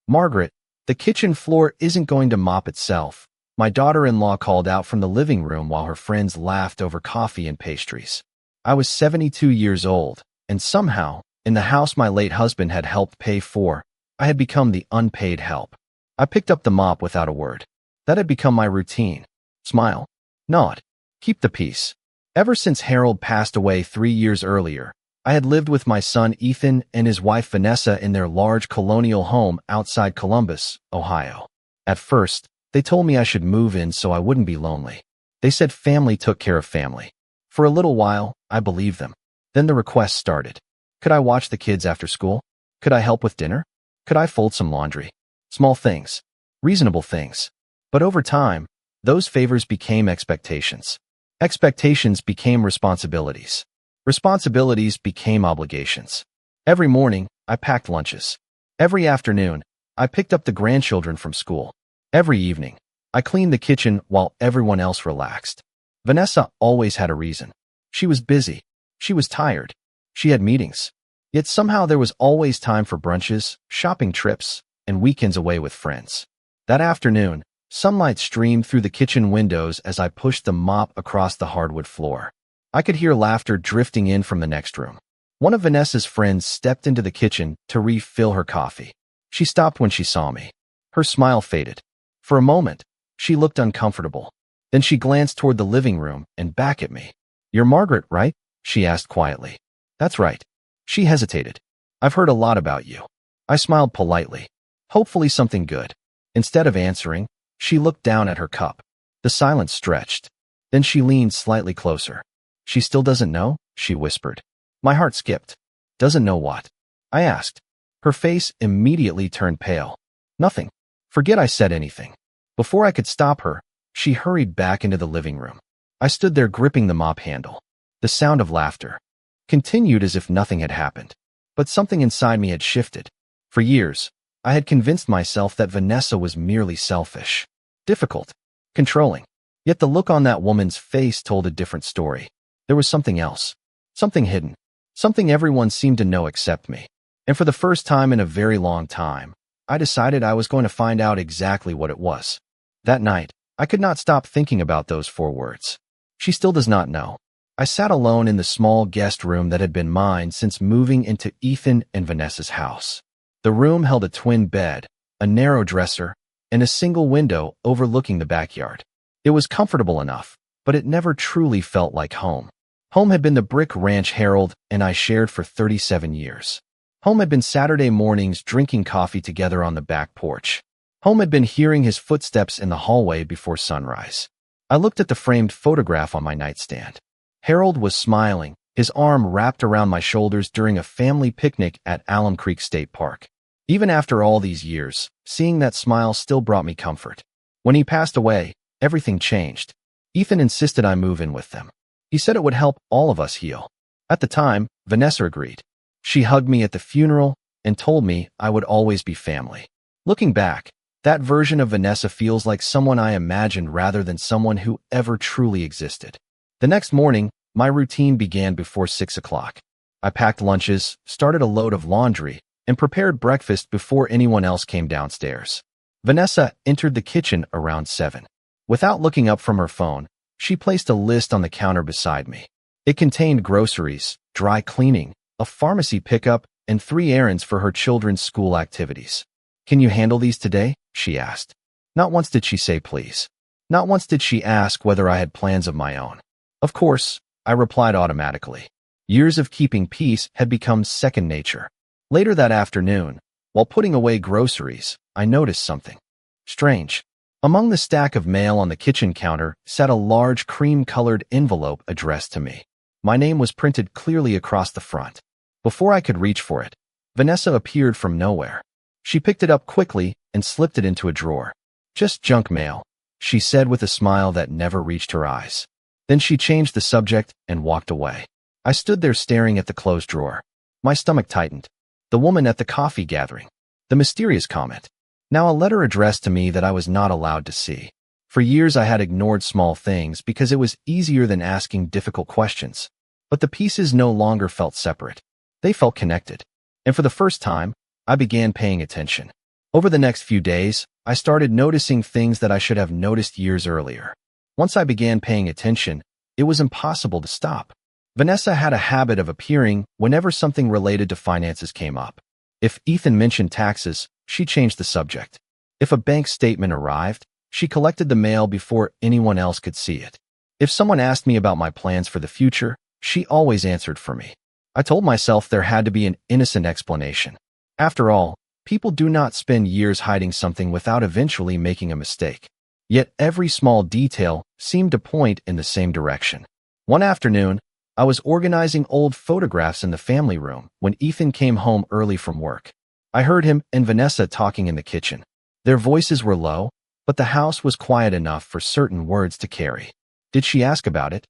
"Margaret, the kitchen floor isn't going to mop itself," my daughter-in-law called out from the living room while her friends laughed over coffee and pastries. I was 72 years old, and somehow, in the house my late husband had helped pay for, I had become the unpaid help. I picked up the mop without a word. That had become my routine. Smile. Nod. Keep the peace. Ever since Harold passed away 3 years earlier, I had lived with my son Ethan and his wife Vanessa in their large colonial home outside Columbus, Ohio. At first, they told me I should move in so I wouldn't be lonely. They said family took care of family. For a little while, I believed them. Then the requests started. Could I watch the kids after school? Could I help with dinner? Could I fold some laundry? Small things. Reasonable things. But over time, those favors became expectations. Expectations became responsibilities. Responsibilities became obligations. Every morning, I packed lunches. Every afternoon, I picked up the grandchildren from school. Every evening, I cleaned the kitchen while everyone else relaxed. Vanessa always had a reason. She was busy. She was tired. She had meetings. Yet somehow there was always time for brunches, shopping trips, and weekends away with friends. That afternoon, sunlight streamed through the kitchen windows as I pushed the mop across the hardwood floor. I could hear laughter drifting in from the next room. One of Vanessa's friends stepped into the kitchen to refill her coffee. She stopped when she saw me. Her smile faded. For a moment, she looked uncomfortable. Then she glanced toward the living room and back at me. "You're Margaret, right?" she asked quietly. "That's right." She hesitated. "I've heard a lot about you." I smiled politely. Hopefully something good. Instead of answering, she looked down at her cup. The silence stretched. Then she leaned slightly closer. "She still doesn't know?" she whispered. My heart skipped. "Doesn't know what?" I asked. Her face immediately turned pale. "Nothing." Forget I said anything. Before I could stop her, she hurried back into the living room. I stood there gripping the mop handle. The sound of laughter continued as if nothing had happened. But something inside me had shifted. For years, I had convinced myself that Vanessa was merely selfish, difficult, controlling. Yet the look on that woman's face told a different story. There was something else, something hidden, something everyone seemed to know except me. And for the first time in a very long time, I decided I was going to find out exactly what it was. That night, I could not stop thinking about those 4 words. She still does not know. I sat alone in the small guest room that had been mine since moving into Ethan and Vanessa's house. The room held a twin bed, a narrow dresser, and a single window overlooking the backyard. It was comfortable enough, but it never truly felt like home. Home had been the brick ranch Harold and I shared for 37 years. Home had been Saturday mornings drinking coffee together on the back porch. Home had been hearing his footsteps in the hallway before sunrise. I looked at the framed photograph on my nightstand. Harold was smiling, his arm wrapped around my shoulders during a family picnic at Alum Creek State Park. Even after all these years, seeing that smile still brought me comfort. When he passed away, everything changed. Ethan insisted I move in with them. He said it would help all of us heal. At the time, Vanessa agreed. She hugged me at the funeral and told me I would always be family. Looking back, that version of Vanessa feels like someone I imagined rather than someone who ever truly existed. The next morning, my routine began before 6 o'clock. I packed lunches, started a load of laundry, and prepared breakfast before anyone else came downstairs. Vanessa entered the kitchen around 7. Without looking up from her phone, she placed a list on the counter beside me. It contained groceries, dry cleaning, a pharmacy pickup, and 3 errands for her children's school activities. "Can you handle these today?" she asked. Not once did she say please. Not once did she ask whether I had plans of my own. Of course, I replied automatically. Years of keeping peace had become second nature. Later that afternoon, while putting away groceries, I noticed something strange. Among the stack of mail on the kitchen counter sat a large cream-colored envelope addressed to me. My name was printed clearly across the front. Before I could reach for it, Vanessa appeared from nowhere. She picked it up quickly and slipped it into a drawer. "Just junk mail," she said with a smile that never reached her eyes. Then she changed the subject and walked away. I stood there staring at the closed drawer. My stomach tightened. The woman at the coffee gathering. The mysterious comment. Now a letter addressed to me that I was not allowed to see. For years I had ignored small things because it was easier than asking difficult questions. But the pieces no longer felt separate. They felt connected. And for the first time, I began paying attention. Over the next few days, I started noticing things that I should have noticed years earlier. Once I began paying attention, it was impossible to stop. Vanessa had a habit of appearing whenever something related to finances came up. If Ethan mentioned taxes, she changed the subject. If a bank statement arrived, she collected the mail before anyone else could see it. If someone asked me about my plans for the future, she always answered for me. I told myself there had to be an innocent explanation. After all, people do not spend years hiding something without eventually making a mistake. Yet every small detail seemed to point in the same direction. One afternoon, I was organizing old photographs in the family room when Ethan came home early from work. I heard him and Vanessa talking in the kitchen. Their voices were low, but the house was quiet enough for certain words to carry. Did she ask about it?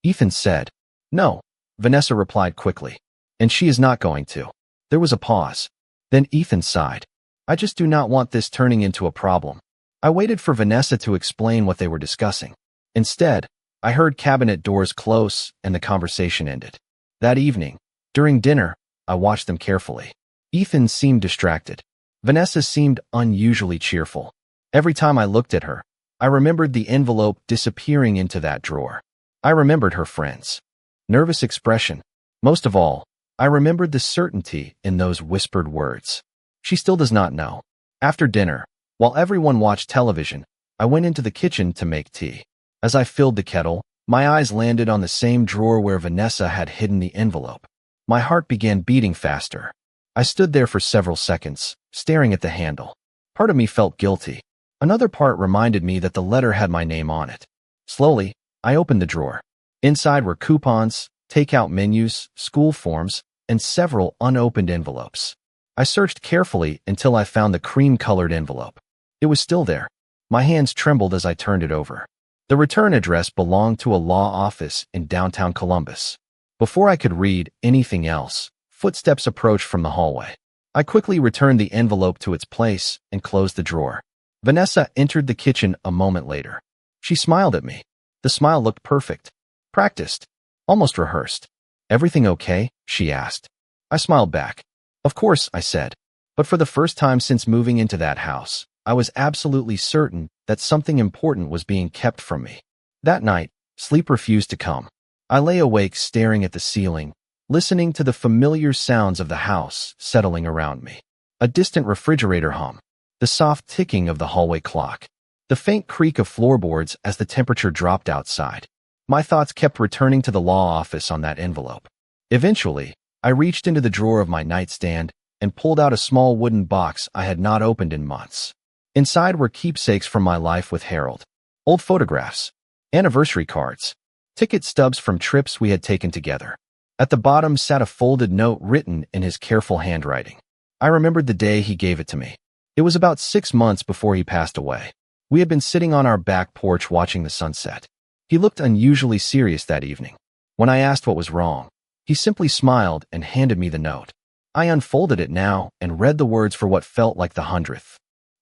Ethan said. No, Vanessa replied quickly. And she is not going to. There was a pause. Then Ethan sighed. I just do not want this turning into a problem. I waited for Vanessa to explain what they were discussing. Instead, I heard cabinet doors close and the conversation ended. That evening, during dinner, I watched them carefully. Ethan seemed distracted. Vanessa seemed unusually cheerful. Every time I looked at her, I remembered the envelope disappearing into that drawer. I remembered her friend's nervous expression. Most of all, I remembered the certainty in those whispered words. She still does not know. After dinner, while everyone watched television, I went into the kitchen to make tea. As I filled the kettle, my eyes landed on the same drawer where Vanessa had hidden the envelope. My heart began beating faster. I stood there for several seconds, staring at the handle. Part of me felt guilty. Another part reminded me that the letter had my name on it. Slowly, I opened the drawer. Inside were coupons, takeout menus, school forms, and several unopened envelopes. I searched carefully until I found the cream-colored envelope. It was still there. My hands trembled as I turned it over. The return address belonged to a law office in downtown Columbus. Before I could read anything else, footsteps approached from the hallway. I quickly returned the envelope to its place and closed the drawer. Vanessa entered the kitchen a moment later. She smiled at me. The smile looked perfect. Practiced. Almost rehearsed. Everything okay? She asked. I smiled back. Of course, I said. But for the first time since moving into that house, I was absolutely certain that something important was being kept from me. That night, sleep refused to come. I lay awake staring at the ceiling, listening to the familiar sounds of the house settling around me. A distant refrigerator hum, the soft ticking of the hallway clock, the faint creak of floorboards as the temperature dropped outside. My thoughts kept returning to the law office on that envelope. Eventually, I reached into the drawer of my nightstand and pulled out a small wooden box I had not opened in months. Inside were keepsakes from my life with Harold, old photographs, anniversary cards, ticket stubs from trips we had taken together. At the bottom sat a folded note written in his careful handwriting. I remembered the day he gave it to me. It was about 6 months before he passed away. We had been sitting on our back porch watching the sunset. He looked unusually serious that evening. When I asked what was wrong, he simply smiled and handed me the note. I unfolded it now and read the words for what felt like the 100th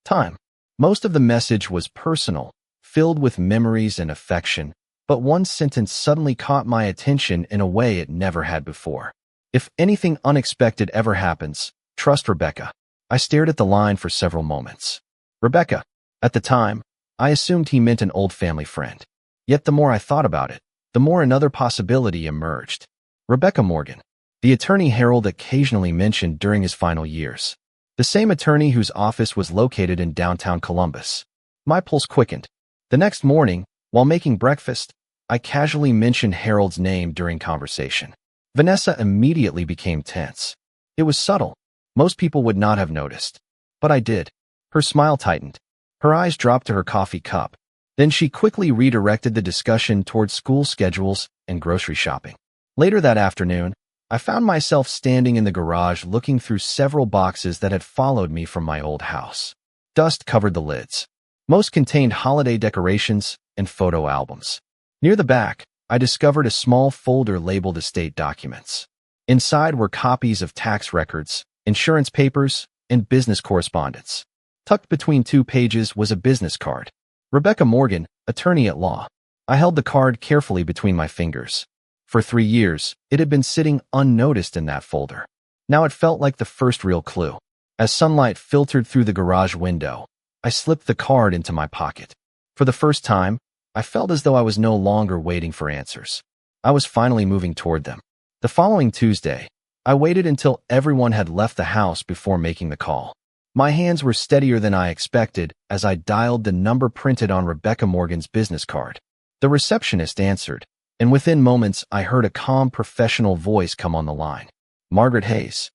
time. Most of the message was personal, filled with memories and affection, but one sentence suddenly caught my attention in a way it never had before. If anything unexpected ever happens, trust Rebecca. I stared at the line for several moments. Rebecca. At the time, I assumed he meant an old family friend. Yet the more I thought about it, the more another possibility emerged. Rebecca Morgan, the attorney Harold occasionally mentioned during his final years. The same attorney whose office was located in downtown Columbus. My pulse quickened. The next morning, while making breakfast, I casually mentioned Harold's name during conversation. Vanessa immediately became tense. It was subtle. Most people would not have noticed. But I did. Her smile tightened. Her eyes dropped to her coffee cup. Then she quickly redirected the discussion towards school schedules and grocery shopping. Later that afternoon, I found myself standing in the garage looking through several boxes that had followed me from my old house. Dust covered the lids. Most contained holiday decorations and photo albums. Near the back, I discovered a small folder labeled estate documents. Inside were copies of tax records, insurance papers, and business correspondence. Tucked between 2 pages was a business card. Rebecca Morgan, attorney at law. I held the card carefully between my fingers. For 3 years, it had been sitting unnoticed in that folder. Now it felt like the first real clue. As sunlight filtered through the garage window, I slipped the card into my pocket. For the first time, I felt as though I was no longer waiting for answers. I was finally moving toward them. The following Tuesday, I waited until everyone had left the house before making the call. My hands were steadier than I expected as I dialed the number printed on Rebecca Morgan's business card. The receptionist answered, and within moments I heard a calm, professional voice come on the line. "Margaret Hayes?"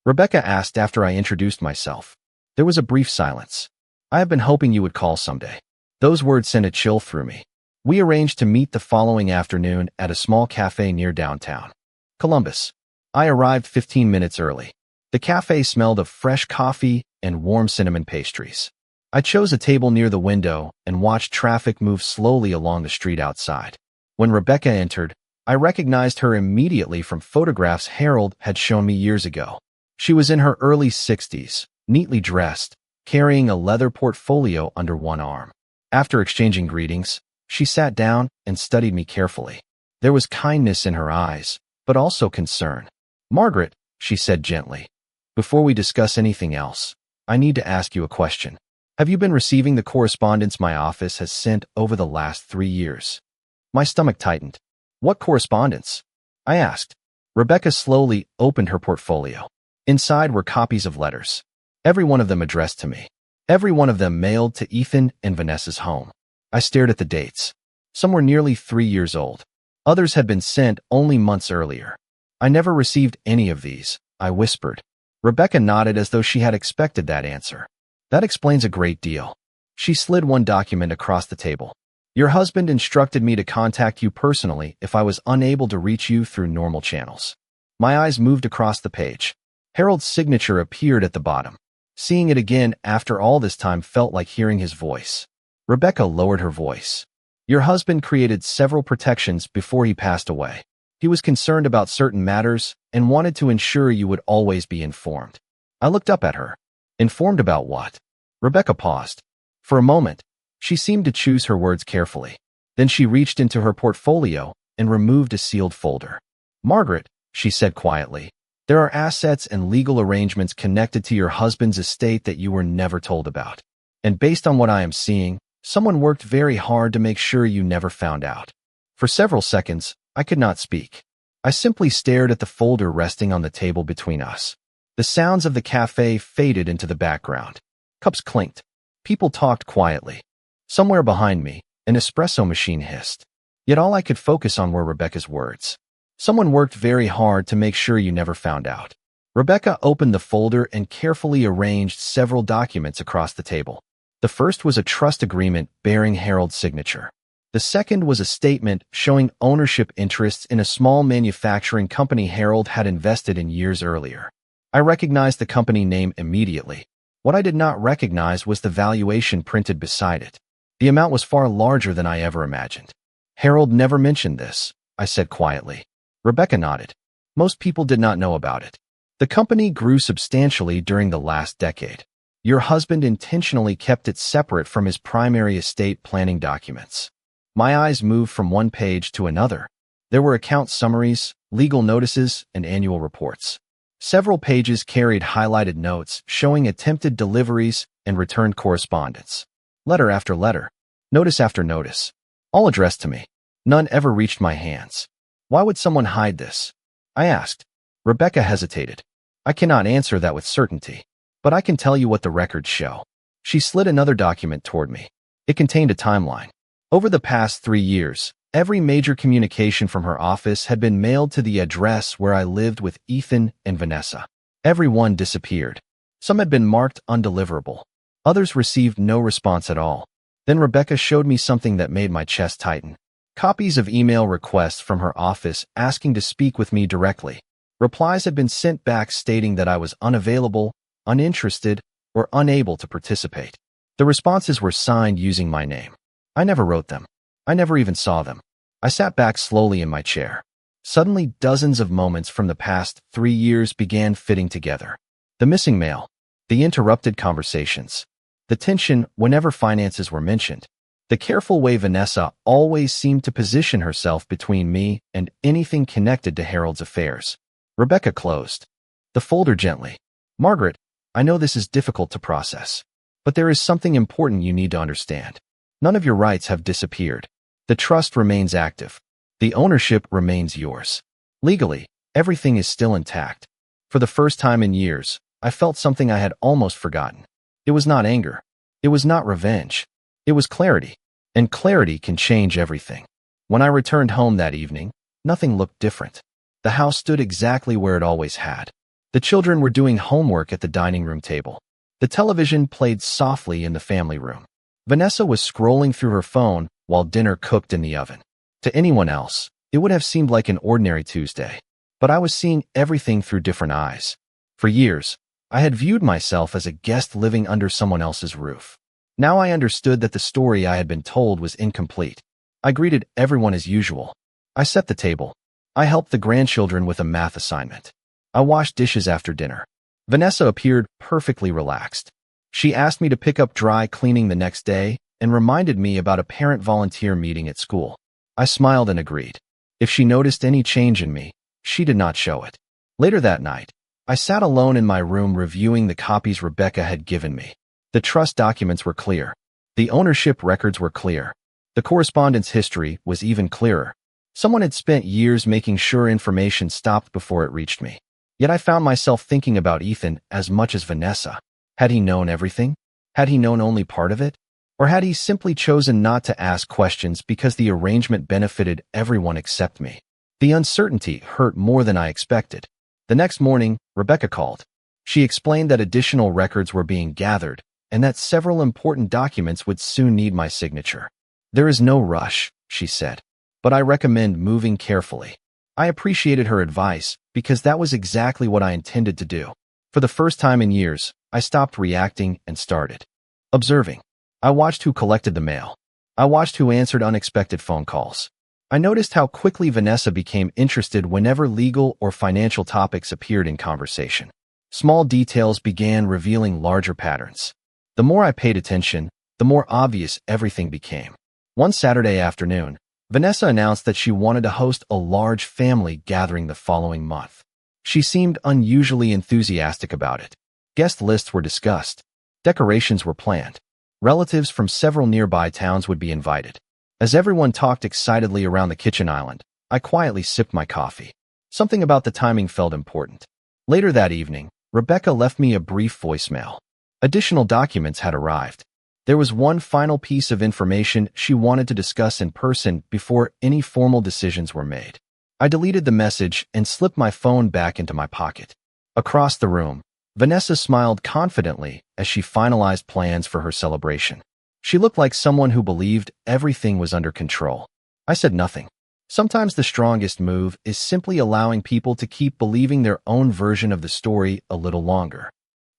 Rebecca asked after I introduced myself. There was a brief silence. "I have been hoping you would call someday." Those words sent a chill through me. We arranged to meet the following afternoon at a small cafe near downtown Columbus. I arrived 15 minutes early. The cafe smelled of fresh coffee and warm cinnamon pastries. I chose a table near the window and watched traffic move slowly along the street outside. When Rebecca entered, I recognized her immediately from photographs Harold had shown me years ago. She was in her early 60s, neatly dressed, carrying a leather portfolio under one arm. After exchanging greetings, she sat down and studied me carefully. There was kindness in her eyes, but also concern. "Margaret," she said gently, "before we discuss anything else, I need to ask you a question. Have you been receiving the correspondence my office has sent over the last 3 years?" My stomach tightened. "What correspondence?" I asked. Rebecca slowly opened her portfolio. Inside were copies of letters. Every one of them addressed to me. Every one of them mailed to Ethan and Vanessa's home. I stared at the dates. Some were nearly 3 years old. Others had been sent only months earlier. "I never received any of these," I whispered. Rebecca nodded as though she had expected that answer. "That explains a great deal." She slid one document across the table. "Your husband instructed me to contact you personally if I was unable to reach you through normal channels." My eyes moved across the page. Harold's signature appeared at the bottom. Seeing it again after all this time felt like hearing his voice. Rebecca lowered her voice. "Your husband created several protections before he passed away. He was concerned about certain matters and wanted to ensure you would always be informed." I looked up at her. "Informed about what?" Rebecca paused. For a moment, she seemed to choose her words carefully. Then she reached into her portfolio and removed a sealed folder. "Margaret," she said quietly, "there are assets and legal arrangements connected to your husband's estate that you were never told about. And based on what I am seeing, someone worked very hard to make sure you never found out." For several seconds, I could not speak. I simply stared at the folder resting on the table between us. The sounds of the cafe faded into the background. Cups clinked. People talked quietly. Somewhere behind me, an espresso machine hissed. Yet all I could focus on were Rebecca's words. "Someone worked very hard to make sure you never found out." Rebecca opened the folder and carefully arranged several documents across the table. The first was a trust agreement bearing Harold's signature. The second was a statement showing ownership interests in a small manufacturing company Harold had invested in years earlier. I recognized the company name immediately. What I did not recognize was the valuation printed beside it. The amount was far larger than I ever imagined. "Harold never mentioned this," I said quietly. Rebecca nodded. "Most people did not know about it. The company grew substantially during the last decade. Your husband intentionally kept it separate from his primary estate planning documents." My eyes moved from one page to another. There were account summaries, legal notices, and annual reports. Several pages carried highlighted notes showing attempted deliveries and returned correspondence. Letter after letter, notice after notice, all addressed to me. None ever reached my hands. "Why would someone hide this?" I asked. Rebecca hesitated. "I cannot answer that with certainty, but I can tell you what the records show." She slid another document toward me. It contained a timeline. Over the past 3 years, every major communication from her office had been mailed to the address where I lived with Ethan and Vanessa. Every one disappeared. Some had been marked undeliverable. Others received no response at all. Then Rebecca showed me something that made my chest tighten. Copies of email requests from her office asking to speak with me directly. Replies had been sent back stating that I was unavailable, uninterested, or unable to participate. The responses were signed using my name. I never wrote them. I never even saw them. I sat back slowly in my chair. Suddenly, dozens of moments from the past 3 years began fitting together. The missing mail, the interrupted conversations, the tension whenever finances were mentioned, the careful way Vanessa always seemed to position herself between me and anything connected to Harold's affairs. Rebecca closed the folder gently. "Margaret, I know this is difficult to process, but there is something important you need to understand. None of your rights have disappeared. The trust remains active. The ownership remains yours. Legally, everything is still intact. For the first time in years, I felt something I had almost forgotten. It was not anger. It was not revenge. It was clarity. And clarity can change everything. When I returned home that evening, nothing looked different. The house stood exactly where it always had. The children were doing homework at the dining room table. The television played softly in the family room. Vanessa was scrolling through her phone while dinner cooked in the oven. To anyone else, it would have seemed like an ordinary Tuesday. But I was seeing everything through different eyes. For years, I had viewed myself as a guest living under someone else's roof. Now I understood that the story I had been told was incomplete. I greeted everyone as usual. I set the table. I helped the grandchildren with a math assignment. I washed dishes after dinner. Vanessa appeared perfectly relaxed. She asked me to pick up dry cleaning the next day and reminded me about a parent volunteer meeting at school. I smiled and agreed. If she noticed any change in me, she did not show it. Later that night, I sat alone in my room reviewing the copies Rebecca had given me. The trust documents were clear. The ownership records were clear. The correspondence history was even clearer. Someone had spent years making sure information stopped before it reached me. Yet I found myself thinking about Ethan as much as Vanessa. Had he known everything? Had he known only part of it? Or had he simply chosen not to ask questions because the arrangement benefited everyone except me? The uncertainty hurt more than I expected. The next morning, Rebecca called. She explained that additional records were being gathered and that several important documents would soon need my signature. There is no rush, she said, but I recommend moving carefully. I appreciated her advice because that was exactly what I intended to do. For the first time in years, I stopped reacting and started observing. I watched who collected the mail. I watched who answered unexpected phone calls. I noticed how quickly Vanessa became interested whenever legal or financial topics appeared in conversation. Small details began revealing larger patterns. The more I paid attention, the more obvious everything became. One Saturday afternoon, Vanessa announced that she wanted to host a large family gathering the following month. She seemed unusually enthusiastic about it. Guest lists were discussed. Decorations were planned. Relatives from several nearby towns would be invited. As everyone talked excitedly around the kitchen island, I quietly sipped my coffee. Something about the timing felt important. Later that evening, Rebecca left me a brief voicemail. Additional documents had arrived. There was one final piece of information she wanted to discuss in person before any formal decisions were made. I deleted the message and slipped my phone back into my pocket. Across the room, Vanessa smiled confidently as she finalized plans for her celebration. She looked like someone who believed everything was under control. I said nothing. Sometimes the strongest move is simply allowing people to keep believing their own version of the story a little longer.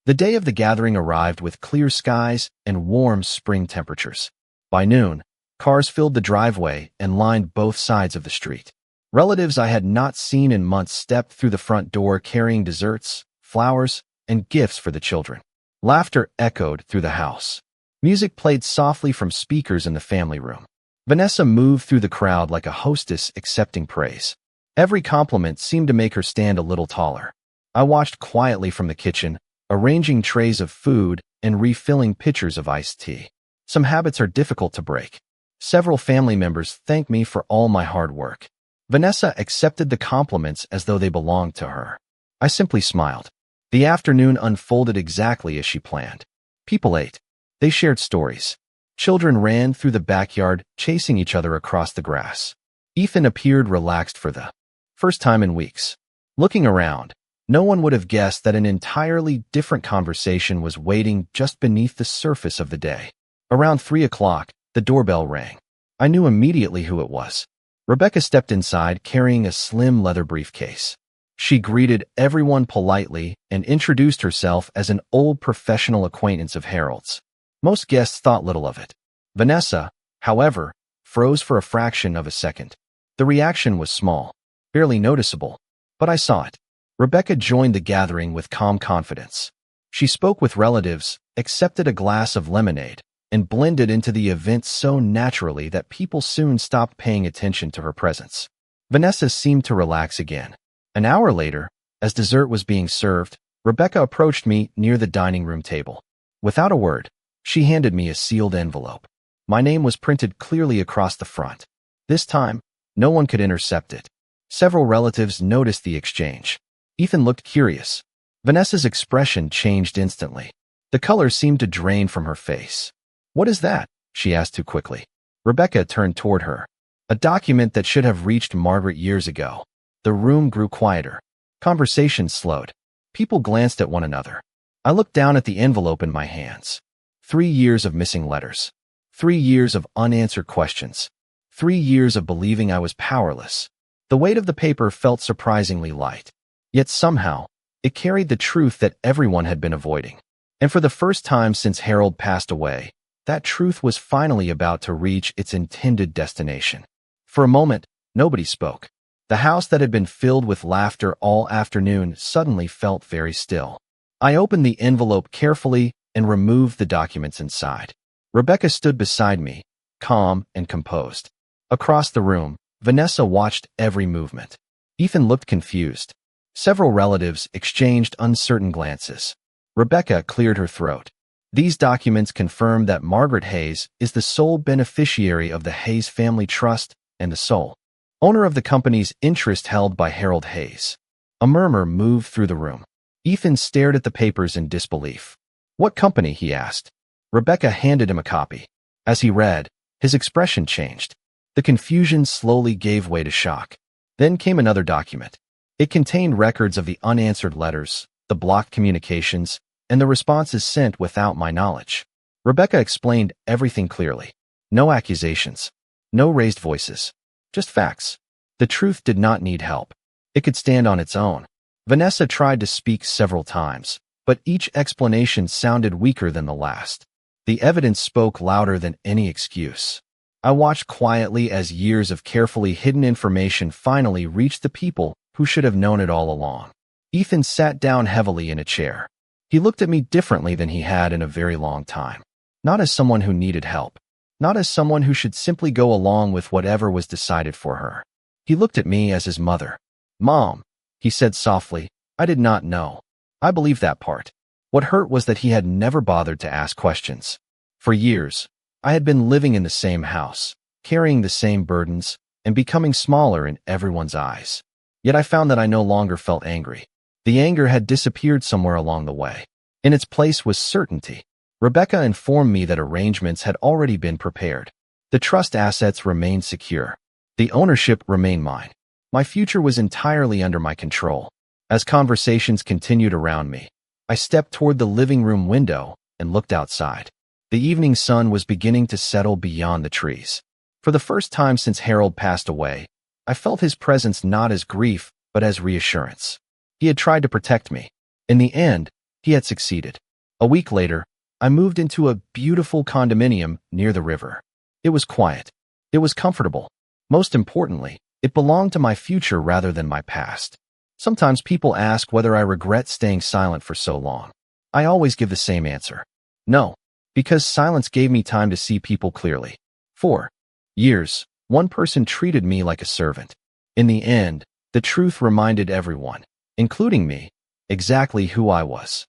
The day of the gathering arrived with clear skies and warm spring temperatures. By noon, cars filled the driveway and lined both sides of the street. Relatives I had not seen in months stepped through the front door carrying desserts, flowers, and gifts for the children. Laughter echoed through the house. Music played softly from speakers in the family room. Vanessa moved through the crowd like a hostess accepting praise. Every compliment seemed to make her stand a little taller. I watched quietly from the kitchen, arranging trays of food and refilling pitchers of iced tea. Some habits are difficult to break. Several family members thanked me for all my hard work. Vanessa accepted the compliments as though they belonged to her. I simply smiled. The afternoon unfolded exactly as she planned. People ate. They shared stories. Children ran through the backyard, chasing each other across the grass. Ethan appeared relaxed for the first time in weeks. Looking around, no one would have guessed that an entirely different conversation was waiting just beneath the surface of the day. Around 3 o'clock, the doorbell rang. I knew immediately who it was. Rebecca stepped inside carrying a slim leather briefcase. She greeted everyone politely and introduced herself as an old professional acquaintance of Harold's. Most guests thought little of it. Vanessa, however, froze for a fraction of a second. The reaction was small, barely noticeable, but I saw it. Rebecca joined the gathering with calm confidence. She spoke with relatives, accepted a glass of lemonade, and blended into the event so naturally that people soon stopped paying attention to her presence. Vanessa seemed to relax again. An hour later, as dessert was being served, Rebecca approached me near the dining room table. Without a word, she handed me a sealed envelope. My name was printed clearly across the front. This time, no one could intercept it. Several relatives noticed the exchange. Ethan looked curious. Vanessa's expression changed instantly. The color seemed to drain from her face. "What is that?" she asked too quickly. Rebecca turned toward her. A document that should have reached Margaret years ago. The room grew quieter. Conversation slowed. People glanced at one another. I looked down at the envelope in my hands. 3 years of missing letters. 3 years of unanswered questions. 3 years of believing I was powerless. The weight of the paper felt surprisingly light. Yet somehow, it carried the truth that everyone had been avoiding. And for the first time since Harold passed away, that truth was finally about to reach its intended destination. For a moment, nobody spoke. The house that had been filled with laughter all afternoon suddenly felt very still. I opened the envelope carefully and removed the documents inside. Rebecca stood beside me, calm and composed. Across the room, Vanessa watched every movement. Ethan looked confused. Several relatives exchanged uncertain glances. Rebecca cleared her throat. These documents confirm that Margaret Hayes is the sole beneficiary of the Hayes family trust and the sole owner of the company's interest held by Harold Hayes. A murmur moved through the room. Ethan stared at the papers in disbelief. "What company?" he asked. Rebecca handed him a copy. As he read, his expression changed. The confusion slowly gave way to shock. Then came another document. It contained records of the unanswered letters, the blocked communications, and the responses sent without my knowledge. Rebecca explained everything clearly. No accusations. No raised voices. Just facts. The truth did not need help. It could stand on its own. Vanessa tried to speak several times, but each explanation sounded weaker than the last. The evidence spoke louder than any excuse. I watched quietly as years of carefully hidden information finally reached the people who should have known it all along. Ethan sat down heavily in a chair. He looked at me differently than he had in a very long time. Not as someone who needed help. Not as someone who should simply go along with whatever was decided for her. He looked at me as his mother. "Mom," he said softly, "I did not know. I believed that part." What hurt was that he had never bothered to ask questions. For years, I had been living in the same house, carrying the same burdens, and becoming smaller in everyone's eyes. Yet I found that I no longer felt angry. The anger had disappeared somewhere along the way. In its place was certainty. Rebecca informed me that arrangements had already been prepared. The trust assets remained secure. The ownership remained mine. My future was entirely under my control. As conversations continued around me, I stepped toward the living room window and looked outside. The evening sun was beginning to settle beyond the trees. For the first time since Harold passed away, I felt his presence not as grief, but as reassurance. He had tried to protect me. In the end, he had succeeded. A week later, I moved into a beautiful condominium near the river. It was quiet. It was comfortable. Most importantly, it belonged to my future rather than my past. Sometimes people ask whether I regret staying silent for so long. I always give the same answer. No, because silence gave me time to see people clearly. For years, one person treated me like a servant. In the end, the truth reminded everyone, including me, exactly who I was.